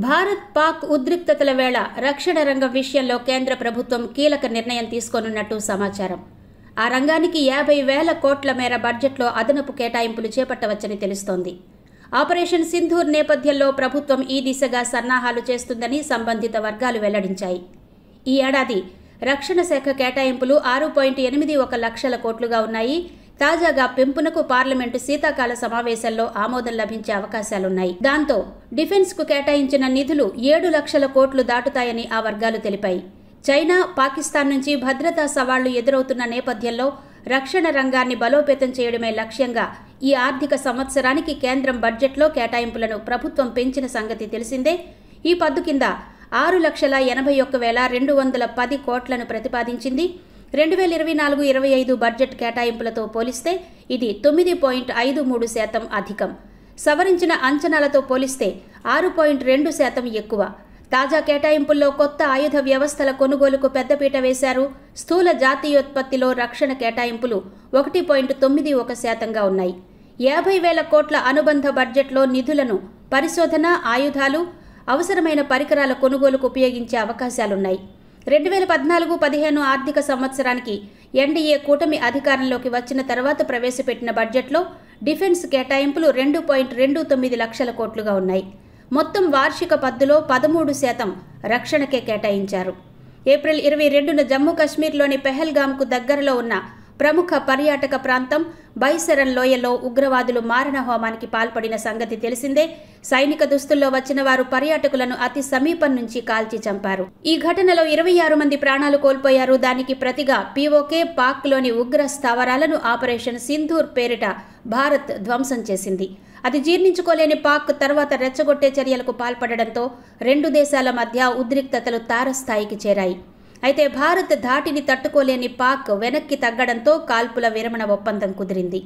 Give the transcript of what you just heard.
భారత్ పాక్ ఉద్రిక్తతల వేళ రక్షణ రంగం విషయంలో కేంద్ర ప్రభుత్వం కీలక నిర్ణయం తీసుకోనున్నట్టు సమాచారం. ఆ రంగానికి 50,000 కోట్ల మేర బడ్జెట్లో అదనపు కేటాయింపులు చేపట్టవచ్చని తెలుస్తోంది. ఆపరేషన్ సింధూర్ నేపథ్యంలో ప్రభుత్వం ఈ దిశగా సన్నాహాలు చేస్తుందని సంబంధిత వర్గాలు వెల్లడించాయి. ఈ ఏడాది రక్షణ శాఖ కేటాయింపులు 6.81 లక్షల కోట్లుగా ఉన్నాయి. తాజాగా పెంపునకు పార్లమెంటు శీతాకాల సమావేశంలో ఆమోదం లభించే అవకాశాలున్నాయి. దాంతో డిఫెన్స్ కు కేటాయించిన నిధులు 7 లక్షల కోట్లు దాటుతాయని ఆ వర్గాలు తెలిపాయి. చైనా, పాకిస్తాన్ నుంచి భద్రతా సవాళ్లు ఎదురవుతున్న నేపథ్యంలో రక్షణ రంగాన్ని బలోపేతం చేయడమే లక్ష్యంగా ఈ ఆర్థిక సంవత్సరానికి కేంద్రం బడ్జెట్లో కేటాయింపులను ప్రభుత్వం పెంచిన సంగతి తెలిసిందే. ఈ పద్దు కింద 6,81,210 కోట్లను ప్రతిపాదించింది. 2024-25 బడ్జెట్ కేటాయింపులతో పోలిస్తే ఇది 9.53% అధికం. సవరించిన అంచనాలతో పోలిస్తే 6.2% ఎక్కువ. తాజా కేటాయింపుల్లో కొత్త ఆయుధ వ్యవస్థల కొనుగోలుకు పెద్దపీట వేశారు. స్థూల జాతీయోత్పత్తిలో రక్షణ కేటాయింపులు 1.91%గా ఉన్నాయి. 50,000 కోట్ల అనుబంధ బడ్జెట్లో నిధులను పరిశోధన, ఆయుధాలు, అవసరమైన పరికరాల కొనుగోలుకు ఉపయోగించే అవకాశాలున్నాయి. 2014-15 ఆర్థిక సంవత్సరానికి ఎన్డీఏ కూటమి అధికారంలోకి వచ్చిన తర్వాత ప్రవేశపెట్టిన బడ్జెట్లో డిఫెన్స్ కేటాయింపులు 2.29 లక్షల కోట్లుగా ఉన్నాయి. మొత్తం వార్షిక పద్దులో 13% రక్షణకే కేటాయించారు. ఏప్రిల్ 22న జమ్మూ కశ్మీర్లోని పెహల్గాంకు దగ్గరలో ఉన్న ప్రముఖ పర్యాటక ప్రాంతం బైసరన్ లోయలో ఉగ్రవాదులు మారణ హోమానికి పాల్పడిన సంగతి తెలిసిందే. సైనిక దుస్తుల్లో వచ్చిన వారు పర్యాటకులను అతి సమీపం నుంచి కాల్చి చంపారు. ఈ ఘటనలో 26 మంది ప్రాణాలు కోల్పోయారు. దానికి ప్రతిగా పీఓకే పాక్లోని ఉగ్ర స్థావరాలను ఆపరేషన్ సింధూర్ పేరిట భారత్ ధ్వంసం చేసింది. అది జీర్ణించుకోలేని పాక్ తర్వాత రెచ్చగొట్టే చర్యలకు పాల్పడడంతో రెండు దేశాల మధ్య ఉద్రిక్తతలు తారస్థాయికి చేరాయి. అయితే భారత్ ధాటిని తట్టుకోలేని పాక్ వెనక్కి తగ్గడంతో కాల్పుల విరమణ ఒప్పందం కుదిరింది.